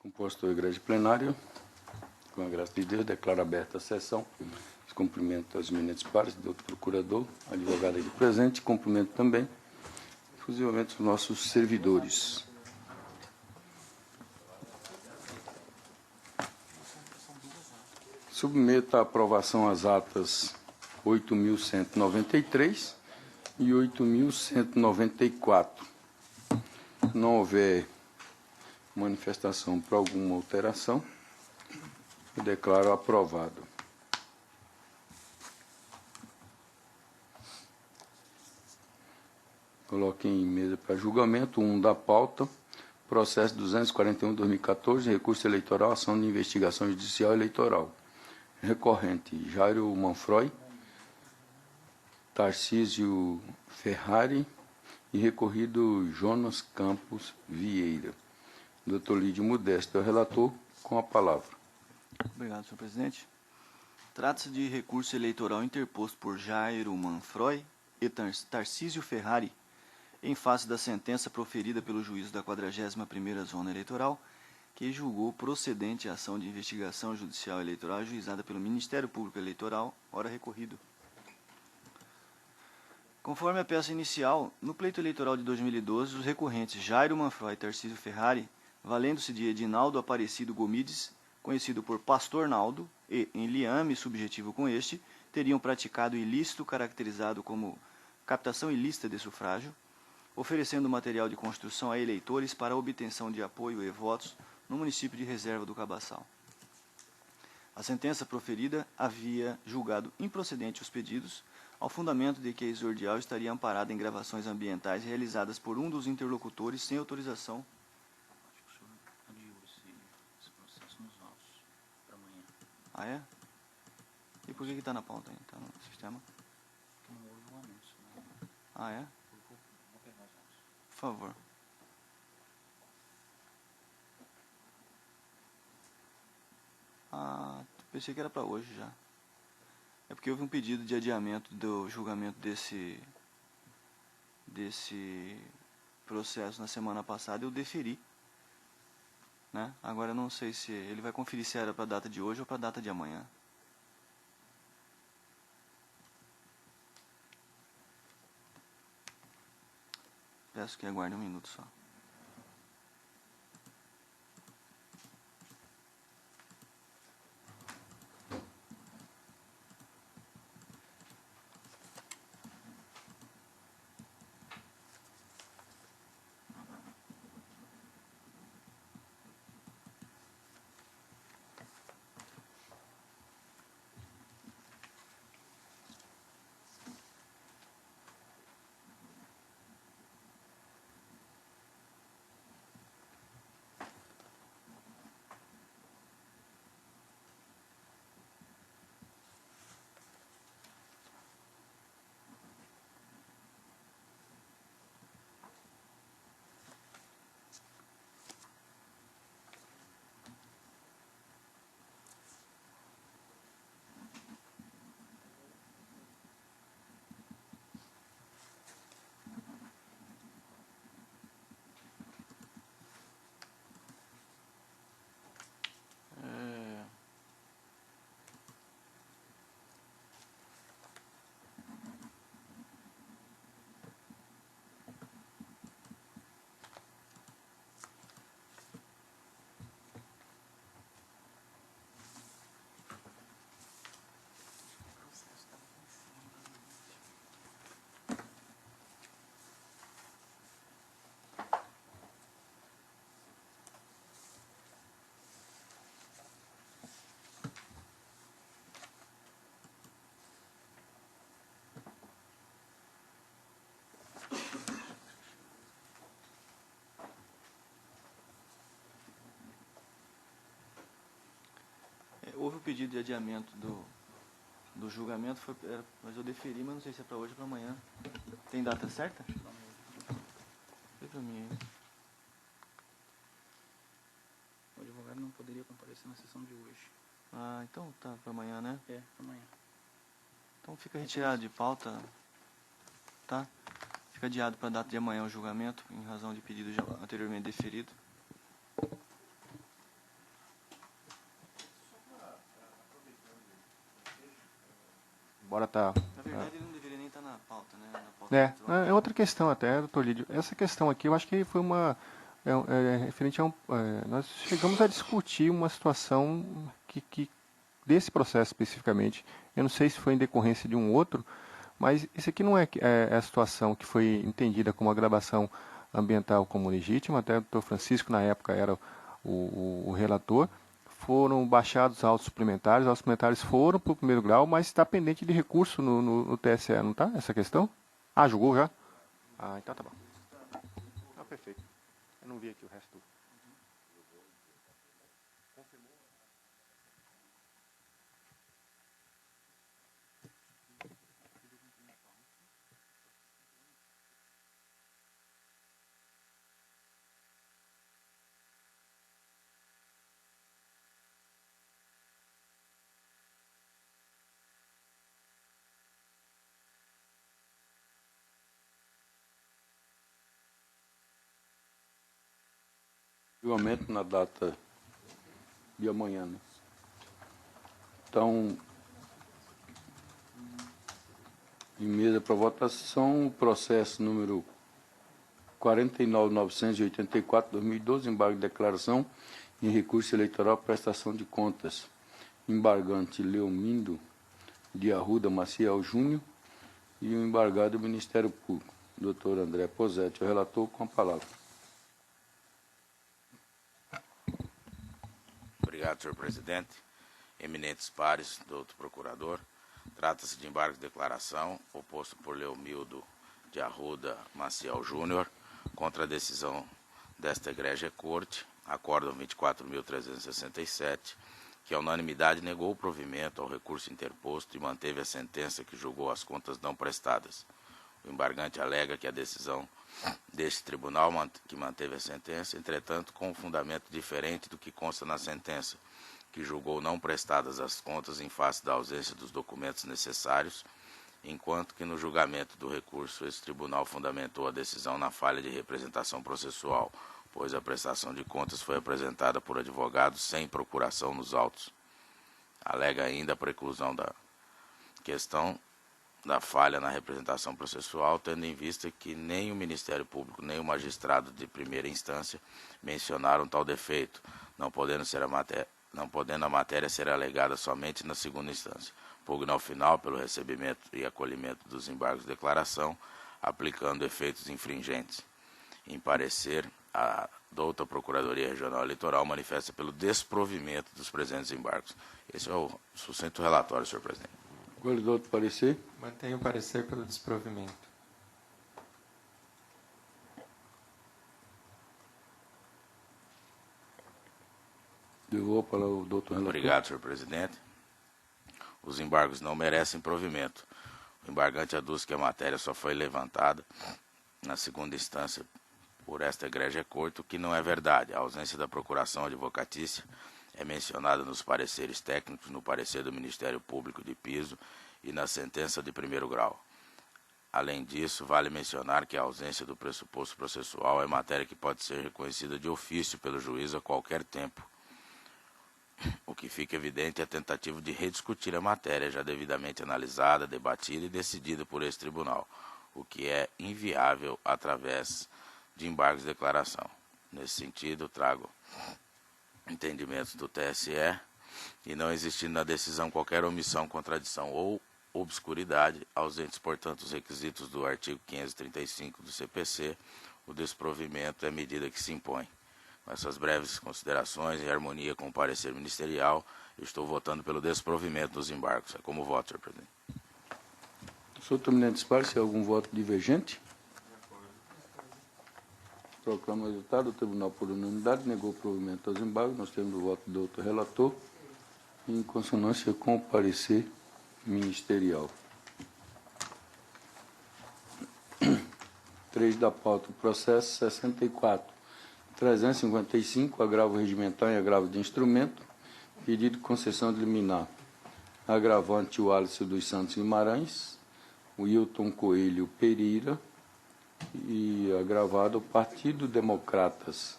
Composto a igreja plenária, com a graça de Deus, declaro aberta a sessão. Cumprimento as eminentes pares, doutor procurador, advogado aqui presente, cumprimento também, exclusivamente os nossos servidores. Submeto à aprovação as atas 8.193 e 8.194. Se não houver manifestação para alguma alteração, eu declaro aprovado. Coloquei em mesa para julgamento da pauta, processo 241/2014, recurso eleitoral, ação de investigação judicial eleitoral. Recorrente, Jairo Manfroy, Tarcísio Ferrari e recorrido Jonas Campos Vieira. Doutor Lídio Modesto, é o relator, com a palavra. Obrigado, senhor presidente. Trata-se de recurso eleitoral interposto por Jairo Manfroy e Tarcísio Ferrari, em face da sentença proferida pelo juízo da 41ª Zona Eleitoral, que julgou procedente a ação de investigação judicial eleitoral ajuizada pelo Ministério Público Eleitoral, ora recorrido. Conforme a peça inicial, no pleito eleitoral de 2012, os recorrentes Jairo Manfroy e Tarcísio Ferrari, valendo-se de Edinaldo Aparecido Gomides, conhecido por Pastor Naldo, e em liame subjetivo com este, teriam praticado ilícito caracterizado como captação ilícita de sufrágio, oferecendo material de construção a eleitores para a obtenção de apoio e votos no município de Reserva do Cabaçal. A sentença proferida havia julgado improcedente os pedidos, ao fundamento de que a exordial estaria amparada em gravações ambientais realizadas por um dos interlocutores sem autorização. Acho que o senhor adiou esse processo nos autos para amanhã. Ah, é? E por que está na pauta aí? Está no sistema? Porque não houve um anúncio, né? Ah, é? Vou pegar os autos. Por favor. Ah, pensei que era para hoje já. É porque houve um pedido de adiamento do julgamento desse processo na semana passada e eu deferi. Né? Agora eu não sei se ele vai conferir se era para a data de hoje ou para a data de amanhã. Peço que aguarde um minuto só. Houve o pedido de adiamento do julgamento, mas eu deferi, mas não sei se é para hoje ou para amanhã. Tem data certa? Vê para mim aí. O advogado não poderia comparecer na sessão de hoje. Ah, então tá para amanhã, né? É, amanhã. Então fica retirado de pauta, tá? Fica adiado para a data de amanhã o julgamento, em razão de pedido já anteriormente deferido. embora tá... Na verdade, ele não deveria nem estar na pauta, né? Na pauta eletrônica. É outra questão até, doutor Lídio. Essa questão aqui, eu acho que foi uma... referente a nós chegamos a discutir uma situação que desse processo especificamente, eu não sei se foi em decorrência de um outro, mas esse aqui não é a situação que foi entendida como agravação ambiental como legítima, até o doutor Francisco, na época, era o relator. Foram baixados autos suplementares foram para o primeiro grau, mas está pendente de recurso no TSE, não está essa questão? Ah, julgou já? Ah, então tá bom. Ah, perfeito. Eu não vi aqui o resto do... Aumento na data de amanhã, né? Então, em mesa para votação, o processo número 49.984/2012, embargo de declaração em recurso eleitoral prestação de contas. Embargante Leomindo de Arruda Maciel Júnior e o embargado do Ministério Público, doutor André Posetti, o relator, com a palavra. Obrigado, senhor presidente. Eminentes pares, doutor procurador, trata-se de embargo de declaração oposto por Leomildo de Arruda Maciel Júnior contra a decisão desta egrégia corte, acórdão 24.367, que a unanimidade negou o provimento ao recurso interposto e manteve a sentença que julgou as contas não prestadas. O embargante alega que a decisão deste tribunal que manteve a sentença, entretanto, com um fundamento diferente do que consta na sentença, que julgou não prestadas as contas em face da ausência dos documentos necessários, enquanto que no julgamento do recurso esse tribunal fundamentou a decisão na falha de representação processual, pois a prestação de contas foi apresentada por advogados sem procuração nos autos. Alega ainda a preclusão da questão da falha na representação processual, tendo em vista que nem o Ministério Público nem o magistrado de primeira instância mencionaram tal defeito, não podendo a matéria ser alegada somente na segunda instância. Pugna ao final pelo recebimento e acolhimento dos embargos de declaração, aplicando efeitos infringentes. Em parecer, a douta Procuradoria Regional Eleitoral manifesta pelo desprovimento dos presentes embargos. Esse é o sucinto relatório, senhor presidente. Qual é o outro parecer? Mantenho o parecer pelo desprovimento. Devolvo para o doutor relator. Obrigado, senhor presidente. Os embargos não merecem provimento. O embargante aduz que a matéria só foi levantada na segunda instância por esta egrégia corte, o que não é verdade. A ausência da procuração advocatícia é mencionada nos pareceres técnicos, no parecer do Ministério Público de piso e na sentença de primeiro grau. Além disso, vale mencionar que a ausência do pressuposto processual é matéria que pode ser reconhecida de ofício pelo juiz a qualquer tempo. O que fica evidente é a tentativa de rediscutir a matéria já devidamente analisada, debatida e decidida por esse tribunal, o que é inviável através de embargos de declaração. Nesse sentido, trago entendimentos do TSE e não existindo na decisão qualquer omissão, contradição ou obscuridade, ausentes, portanto, os requisitos do artigo 535 do CPC, o desprovimento é a medida que se impõe. Com essas breves considerações, em harmonia com o parecer ministerial, eu estou votando pelo desprovimento dos embargos. É como voto, senhor presidente. Senhor Eminentes pares, se há algum voto divergente? Proclamo o resultado. O tribunal, por unanimidade, negou o provimento aos embargos. Nós temos o voto do outro relator, em consonância com o parecer ministerial. 3 da pauta, processo 64.355, agravo regimental e agravo de instrumento, pedido de concessão de liminar. Agravante o Alisson dos Santos Guimarães, o Wilton Coelho Pereira e agravado o Partido Democratas.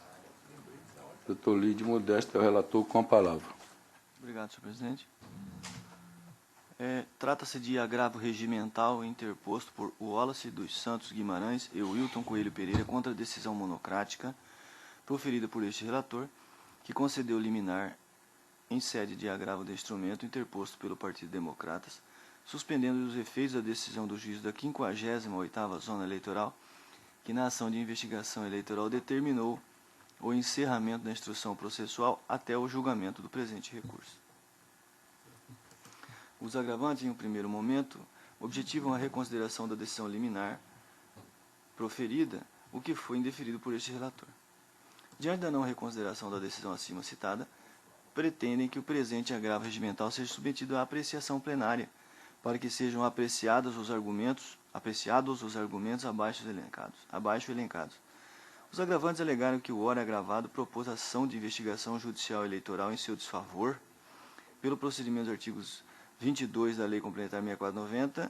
Doutor Lídio Modesto é o relator, com a palavra. Obrigado, senhor presidente. Trata-se de agravo regimental interposto por Wallace dos Santos Guimarães e Wilton Coelho Pereira contra a decisão monocrática proferida por este relator, que concedeu liminar em sede de agravo de instrumento interposto pelo Partido Democratas, suspendendo os efeitos da decisão do juízo da 58ª Zona Eleitoral, que na ação de investigação eleitoral determinou o encerramento da instrução processual até o julgamento do presente recurso. Os agravantes, em um primeiro momento, objetivam a reconsideração da decisão liminar proferida, o que foi indeferido por este relator. Diante da não reconsideração da decisão acima citada, pretendem que o presente agravo regimental seja submetido à apreciação plenária, para que sejam apreciados os argumentos abaixo elencados. Os agravantes alegaram que o ora agravado propôs ação de investigação judicial eleitoral em seu desfavor, pelo procedimento dos artigos 22 da Lei Complementar 6490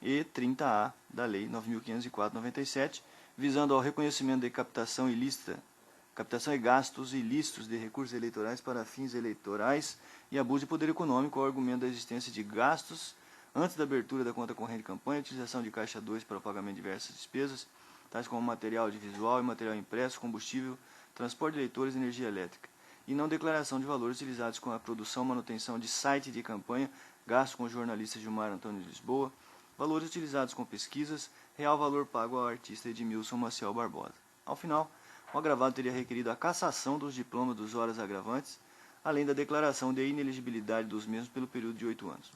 e 30A da Lei 9.504/97, visando ao reconhecimento de captação e gastos ilícitos de recursos eleitorais para fins eleitorais e abuso de poder econômico, ao argumento da existência de gastos antes da abertura da conta corrente de campanha, utilização de caixa 2 para o pagamento de diversas despesas, tais como material audiovisual e material impresso, combustível, transporte de eleitores e energia elétrica, e não declaração de valores utilizados com a produção e manutenção de site de campanha, gastos com o jornalista Gilmar Antônio de Lisboa, valores utilizados com pesquisas, real valor pago ao artista Edmilson Maciel Barbosa. Ao final, o agravado teria requerido a cassação dos diplomas dos horas agravantes, além da declaração de inelegibilidade dos mesmos pelo período de 8 anos.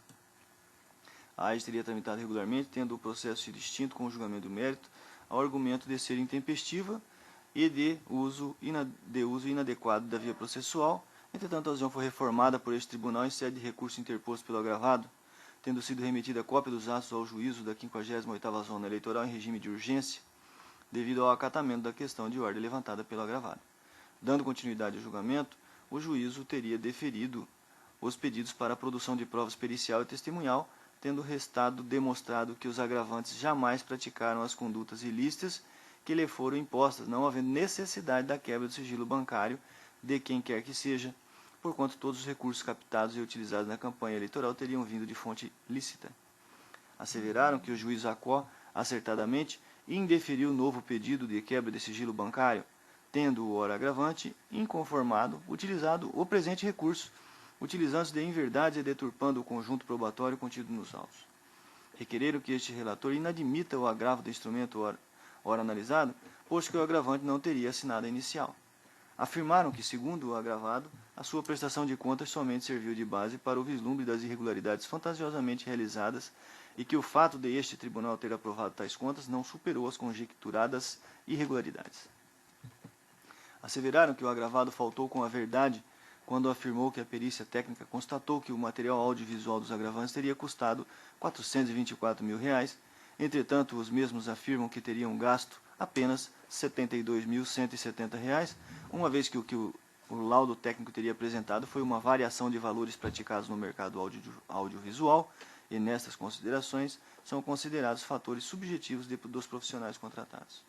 A AIS teria tramitado regularmente, tendo o processo sido extinto com o julgamento do mérito, ao argumento de ser intempestiva e de uso inadequado da via processual. Entretanto, a ação foi reformada por este tribunal em sede de recurso interposto pelo agravado, tendo sido remetida cópia dos atos ao juízo da 58ª Zona Eleitoral em regime de urgência, devido ao acatamento da questão de ordem levantada pelo agravado. Dando continuidade ao julgamento, o juízo teria deferido os pedidos para a produção de provas pericial e testemunhal, tendo restado demonstrado que os agravantes jamais praticaram as condutas ilícitas que lhe foram impostas, não havendo necessidade da quebra do sigilo bancário de quem quer que seja, porquanto todos os recursos captados e utilizados na campanha eleitoral teriam vindo de fonte lícita. Asseveraram que o juiz Acó, acertadamente, indeferiu o novo pedido de quebra de sigilo bancário, tendo o ora agravante inconformado, utilizado o presente recurso, utilizando-se de inverdades e deturpando o conjunto probatório contido nos autos. Requereram que este relator inadmita o agravo do instrumento ora analisado, posto que o agravante não teria assinado a inicial. Afirmaram que, segundo o agravado, a sua prestação de contas somente serviu de base para o vislumbre das irregularidades fantasiosamente realizadas e que o fato de este tribunal ter aprovado tais contas não superou as conjecturadas irregularidades. Asseveraram que o agravado faltou com a verdade quando afirmou que a perícia técnica constatou que o material audiovisual dos agravantes teria custado R$424 mil. Entretanto, os mesmos afirmam que teriam gasto apenas R$72.170, uma vez que o laudo técnico teria apresentado foi uma variação de valores praticados no mercado audiovisual, e nestas considerações são considerados fatores subjetivos dos profissionais contratados.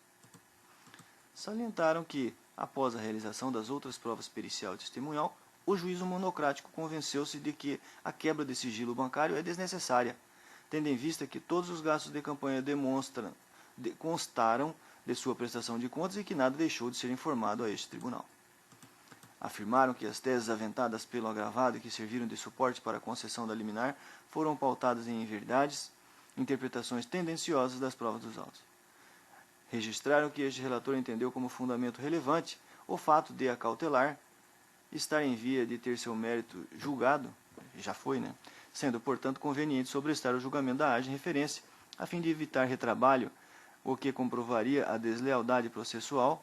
Salientaram que, após a realização das outras provas pericial e testemunhal, o juízo monocrático convenceu-se de que a quebra de sigilo bancário é desnecessária, tendo em vista que todos os gastos de campanha constaram de sua prestação de contas e que nada deixou de ser informado a este tribunal. Afirmaram que as teses aventadas pelo agravado e que serviram de suporte para a concessão da liminar foram pautadas em inverdades, interpretações tendenciosas das provas dos autos. Registraram que este relator entendeu como fundamento relevante o fato de a cautelar estar em via de ter seu mérito julgado, já foi, né? Sendo, portanto, conveniente sobrestar o julgamento da AGE em referência, a fim de evitar retrabalho, o que comprovaria a deslealdade processual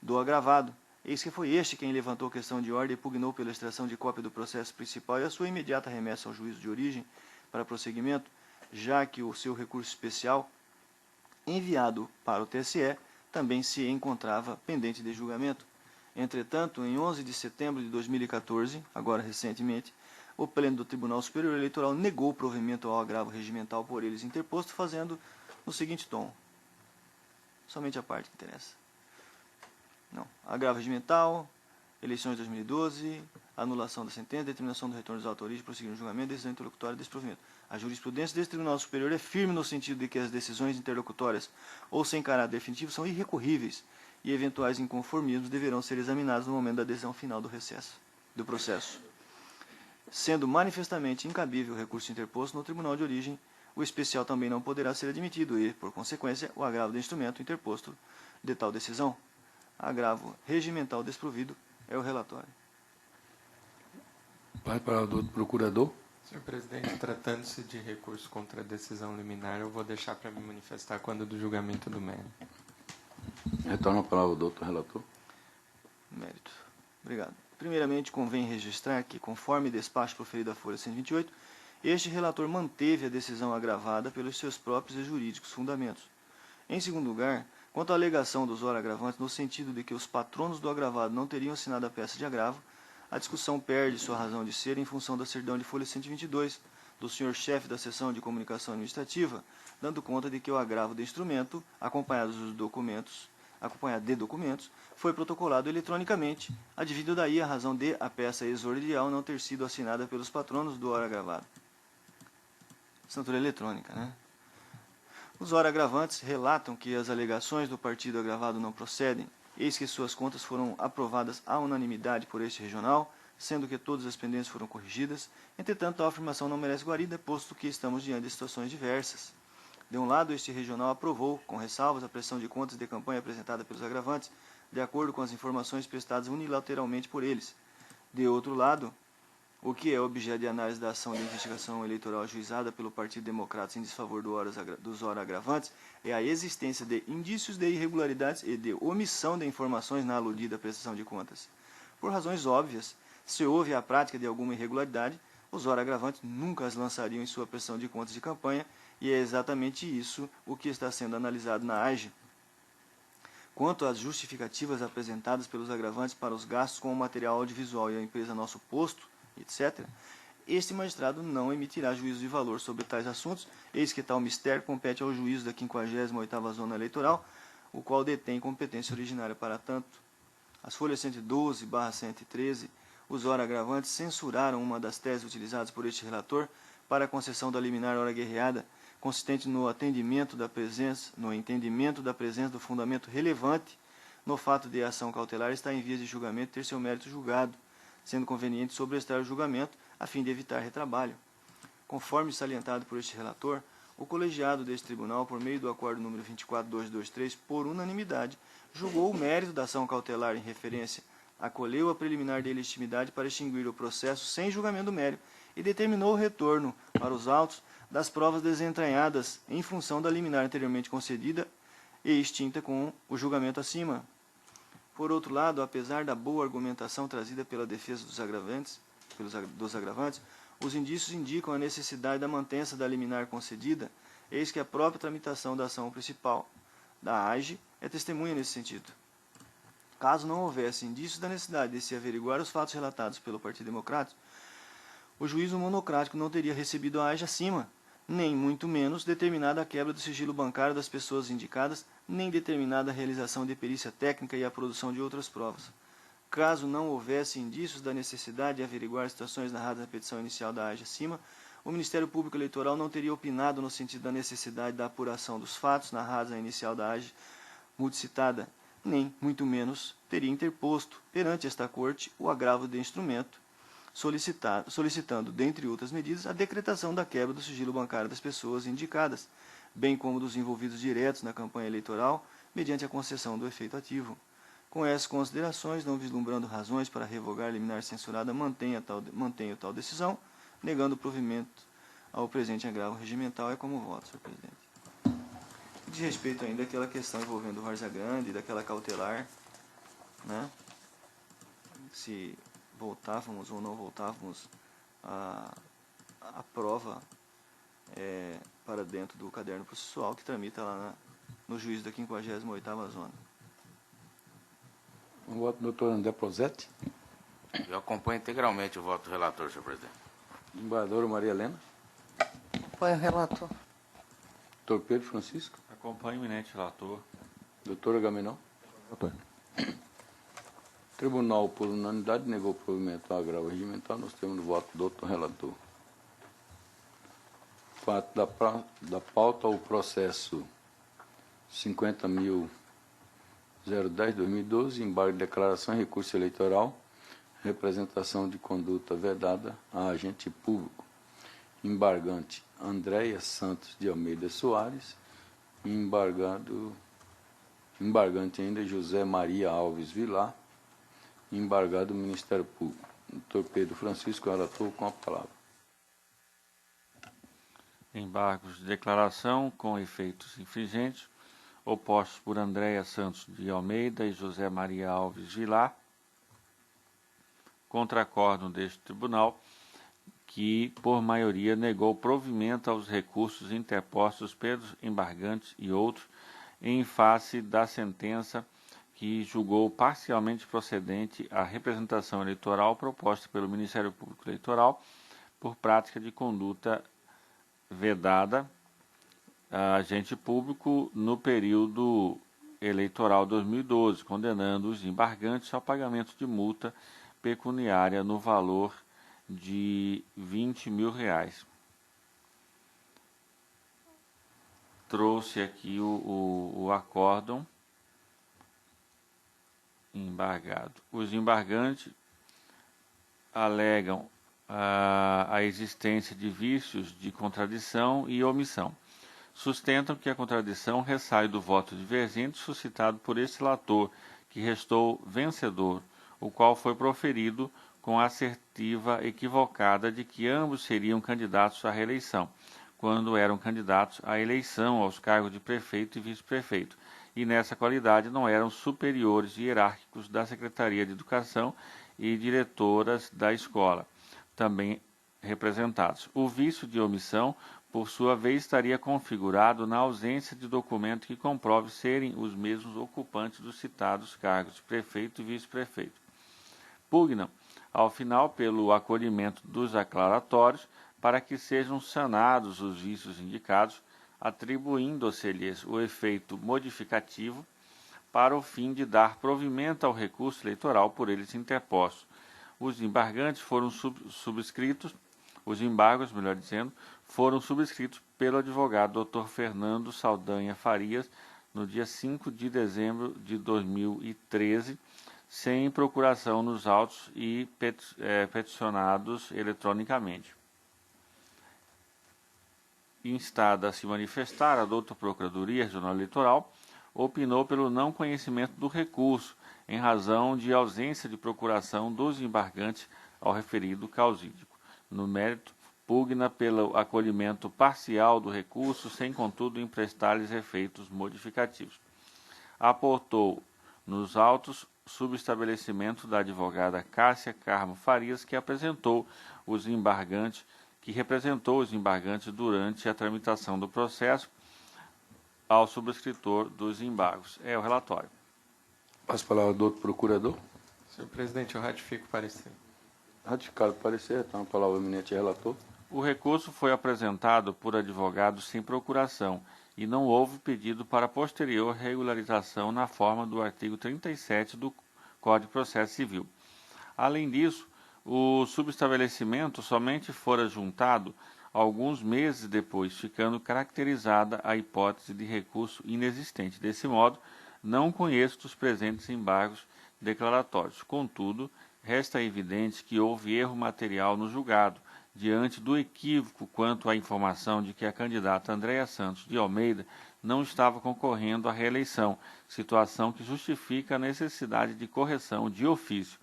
do agravado. Eis que foi este quem levantou questão de ordem e pugnou pela extração de cópia do processo principal e a sua imediata remessa ao juízo de origem para prosseguimento, já que o seu recurso especial, enviado para o TSE, também se encontrava pendente de julgamento. Entretanto, em 11 de setembro de 2014, agora recentemente, o Pleno do Tribunal Superior Eleitoral negou o provimento ao agravo regimental por eles interposto, fazendo no seguinte tom. Somente a parte que interessa. Não. Agravo regimental, eleições de 2012, anulação da sentença, determinação do retorno dos autores, prosseguir no julgamento, decisão interlocutória e desprovimento. A jurisprudência desse Tribunal Superior é firme no sentido de que as decisões interlocutórias ou sem caráter definitivo são irrecorríveis e eventuais inconformismos deverão ser examinados no momento da decisão final do processo. Sendo manifestamente incabível o recurso interposto no tribunal de origem, o especial também não poderá ser admitido e, por consequência, o agravo do instrumento interposto de tal decisão. Agravo regimental desprovido é o relatório. Vai para o do procurador. Senhor presidente, tratando-se de recurso contra a decisão liminar, eu vou deixar para me manifestar quando do julgamento do mérito. Retorna a palavra ao doutor relator. Mérito. Obrigado. Primeiramente, convém registrar que, conforme despacho proferido à folha 128, este relator manteve a decisão agravada pelos seus próprios e jurídicos fundamentos. Em segundo lugar, quanto à alegação dos ora agravantes, no sentido de que os patronos do agravado não teriam assinado a peça de agravo, a discussão perde sua razão de ser em função da certidão de folha 122 do senhor chefe da seção de comunicação administrativa, dando conta de que o agravo do instrumento, acompanhado de documentos, foi protocolado eletronicamente, advindo daí a razão de a peça exordial não ter sido assinada pelos patronos do ora agravado. Assinatura eletrônica, né? Os ora agravantes relatam que as alegações do partido agravado não procedem, eis que suas contas foram aprovadas à unanimidade por este regional, sendo que todas as pendências foram corrigidas. Entretanto, a afirmação não merece guarida, posto que estamos diante de situações diversas. De um lado, este regional aprovou, com ressalvas, a prestação de contas de campanha apresentada pelos agravantes, de acordo com as informações prestadas unilateralmente por eles. De outro lado, o que é objeto de análise da ação de investigação eleitoral ajuizada pelo Partido Democrata em desfavor dos ora agravantes é a existência de indícios de irregularidades e de omissão de informações na aludida prestação de contas. Por razões óbvias, se houve a prática de alguma irregularidade, os ora agravantes nunca as lançariam em sua prestação de contas de campanha, e é exatamente isso o que está sendo analisado na AGE. Quanto às justificativas apresentadas pelos agravantes para os gastos com o material audiovisual e a empresa Nosso Posto, etc., este magistrado não emitirá juízo de valor sobre tais assuntos, eis que tal mistério compete ao juízo da 58ª Zona Eleitoral, o qual detém competência originária para tanto. As folhas 112/113, os ora agravantes censuraram uma das teses utilizadas por este relator para a concessão da liminar ora guerreada, consistente no entendimento da presença do fundamento relevante no fato de a ação cautelar estar em vias de julgamento e ter seu mérito julgado, sendo conveniente sobrestar o julgamento a fim de evitar retrabalho. Conforme salientado por este relator, o colegiado deste tribunal, por meio do acordo número 24223, por unanimidade, julgou o mérito da ação cautelar em referência, acolheu a preliminar de ilegitimidade para extinguir o processo sem julgamento do mérito e determinou o retorno para os autos das provas desentranhadas em função da liminar anteriormente concedida e extinta com o julgamento acima. Por outro lado, apesar da boa argumentação trazida pela defesa dos agravantes, os indícios indicam a necessidade da mantença da liminar concedida, eis que a própria tramitação da ação principal da AGE é testemunha nesse sentido. Caso não houvesse indícios da necessidade de se averiguar os fatos relatados pelo Partido Democrático, o juízo monocrático não teria recebido a AGE acima, nem muito menos determinada a quebra do sigilo bancário das pessoas indicadas, nem determinada a realização de perícia técnica e a produção de outras provas. Caso não houvesse indícios da necessidade de averiguar situações narradas na petição inicial da AGE acima, o Ministério Público Eleitoral não teria opinado no sentido da necessidade da apuração dos fatos narrados na inicial da AGE multicitada, nem, muito menos, teria interposto perante esta Corte o agravo de instrumento, solicitando, dentre outras medidas, a decretação da quebra do sigilo bancário das pessoas indicadas, bem como dos envolvidos diretos na campanha eleitoral, mediante a concessão do efeito ativo. Com essas considerações, não vislumbrando razões para revogar a liminar censurada, mantenho tal decisão, negando o provimento ao presente agravo regimental. É como voto, senhor presidente. De respeito ainda àquela questão envolvendo o Várzea Grande, daquela cautelar, né? Se voltávamos ou não voltávamos a prova para dentro do caderno processual que tramita lá no juízo da 58ª Zona. O voto do doutor André Prosetti. Eu acompanho integralmente o voto do relator, senhor presidente. Embaixadora Maria Helena. Apoio o relator. Doutor Pedro Francisco. Acompanho o eminente relator. Doutor Agamenon. Doutor. Tribunal, por unanimidade, negou o provimento ao agravo regimental, nós temos o voto do doutor relator. Fato da pauta, o processo 50.010/2012, embargo de declaração e recurso eleitoral, representação de conduta vedada a agente público, embargante Andréia Santos de Almeida Soares, embargante ainda José Maria Alves Vilar, embargado o Ministério Público. Doutor Pedro Francisco, relator, com a palavra. Embargos de declaração com efeitos infringentes, opostos por Andréia Santos de Almeida e José Maria Alves Vilar, contra acórdão deste tribunal, que, por maioria, negou provimento aos recursos interpostos pelos embargantes e outros, em face da sentença que julgou parcialmente procedente a representação eleitoral proposta pelo Ministério Público Eleitoral por prática de conduta vedada a agente público no período eleitoral 2012, condenando os embargantes ao pagamento de multa pecuniária no valor de R$20 mil. Trouxe aqui o acórdão embargado. Os embargantes alegam a existência de vícios de contradição e omissão. Sustentam que a contradição ressai do voto divergente suscitado por este relator, que restou vencedor, o qual foi proferido com a assertiva equivocada de que ambos seriam candidatos à reeleição, quando eram candidatos à eleição aos cargos de prefeito e vice-prefeito, e nessa qualidade não eram superiores hierárquicos da Secretaria de Educação e diretoras da escola, também representados. O vício de omissão, por sua vez, estaria configurado na ausência de documento que comprove serem os mesmos ocupantes dos citados cargos de prefeito e vice-prefeito. Pugnam, ao final, pelo acolhimento dos aclaratórios, para que sejam sanados os vícios indicados, atribuindo-se-lhes o efeito modificativo para o fim de dar provimento ao recurso eleitoral por eles interposto. Os embargantes foram subscritos, os embargos, melhor dizendo, foram subscritos pelo advogado Dr. Fernando Saldanha Farias no dia 5 de dezembro de 2013, sem procuração nos autos e peticionados eletronicamente. Instada a se manifestar, a doutora Procuradoria Regional Eleitoral opinou pelo não conhecimento do recurso, em razão de ausência de procuração dos embargantes ao referido causídico. No mérito, pugna pelo acolhimento parcial do recurso, sem, contudo, emprestar-lhes efeitos modificativos. Aportou nos autos subestabelecimento da advogada Cássia Carmo Farias, que representou os embargantes durante a tramitação do processo ao subscritor dos embargos. É o relatório. Passo a palavra ao doutor procurador. Senhor presidente, eu ratifico o parecer. Ratificado o parecer, então a palavra ao eminente relator. O recurso foi apresentado por advogados sem procuração e não houve pedido para posterior regularização na forma do artigo 37 do Código de Processo Civil. Além disso, o subestabelecimento somente fora juntado alguns meses depois, ficando caracterizada a hipótese de recurso inexistente. Desse modo, não conheço dos presentes embargos declaratórios. Contudo, resta evidente que houve erro material no julgado, diante do equívoco quanto à informação de que a candidata Andréia Santos de Almeida não estava concorrendo à reeleição, situação que justifica a necessidade de correção de ofício.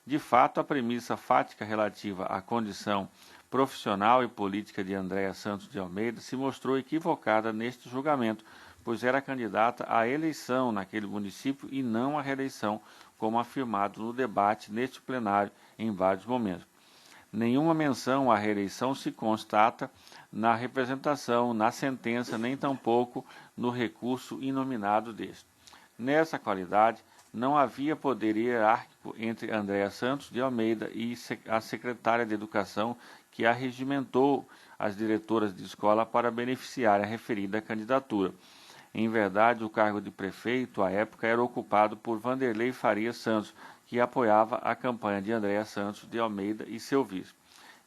De fato, a premissa fática relativa à condição profissional e política de Andréia Santos de Almeida se mostrou equivocada neste julgamento, pois era candidata à eleição naquele município e não à reeleição, como afirmado no debate neste plenário em vários momentos. Nenhuma menção à reeleição se constata na representação, na sentença, nem tampouco no recurso inominado deste. Nessa qualidade, não havia poder hierárquico entre Andréia Santos de Almeida e a secretária de Educação, que arregimentou as diretoras de escola para beneficiar a referida candidatura. Em verdade, o cargo de prefeito, à época, era ocupado por Vanderlei Faria Santos, que apoiava a campanha de Andréa Santos de Almeida e seu vice.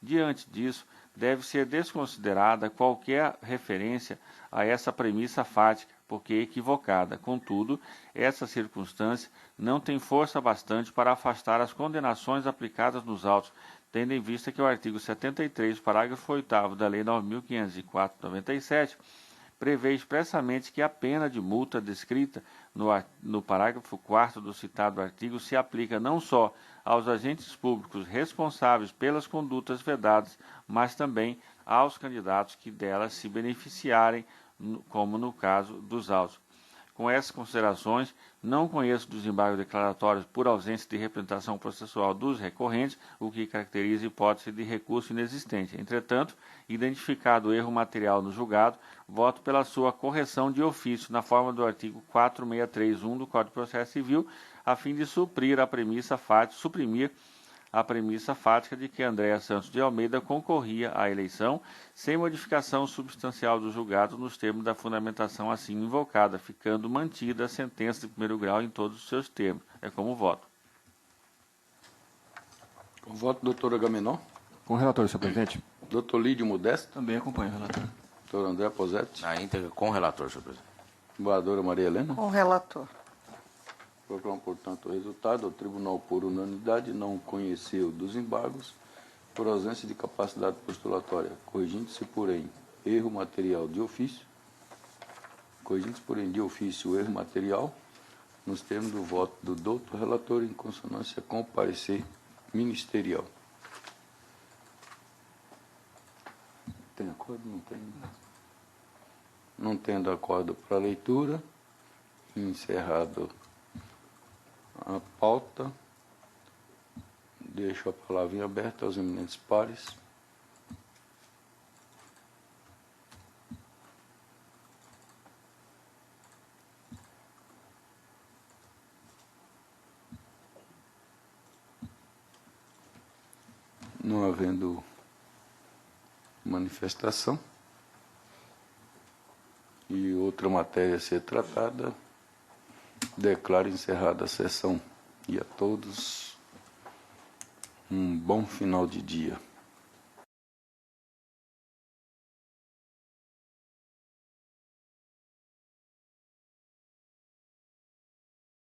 Diante disso, deve ser desconsiderada qualquer referência a essa premissa fática, porque equivocada. Contudo, essa circunstância não tem força bastante para afastar as condenações aplicadas nos autos, tendo em vista que o artigo 73, parágrafo 8º da Lei 9.504/97, prevê expressamente que a pena de multa descrita no parágrafo 4º do citado artigo se aplica não só aos agentes públicos responsáveis pelas condutas vedadas, mas também aos candidatos que delas se beneficiarem, como no caso dos autos. Com essas considerações, não conheço desembargos declaratórios por ausência de representação processual dos recorrentes, o que caracteriza a hipótese de recurso inexistente. Entretanto, identificado o erro material no julgado, voto pela sua correção de ofício na forma do artigo 463.1 do Código de Processo Civil, a fim de suprimir a premissa fática de que Andréa Santos de Almeida concorria à eleição sem modificação substancial do julgado nos termos da fundamentação assim invocada, ficando mantida a sentença de primeiro grau em todos os seus termos. É como voto. Com voto, doutor Agamenon. Com o relator, senhor presidente. Doutor Lídio Modesto. Também acompanho o relator. Doutor André Posetti. Na íntegra, com o relator, senhor presidente. Desembargadora Maria Helena. Com o relator. Proclamo, portanto, o resultado. O tribunal, por unanimidade, não conheceu dos embargos por ausência de capacidade postulatória, corrigindo-se, porém, erro material de ofício, o erro material, nos termos do voto do doutor relator, em consonância com o parecer ministerial. Tem acordo? Não tem? Não tendo acordo para leitura, encerrado a pauta, deixo a palavra em aberto aos eminentes pares. Não havendo manifestação e outra matéria a ser tratada, declaro encerrada a sessão. E a todos um bom final de dia.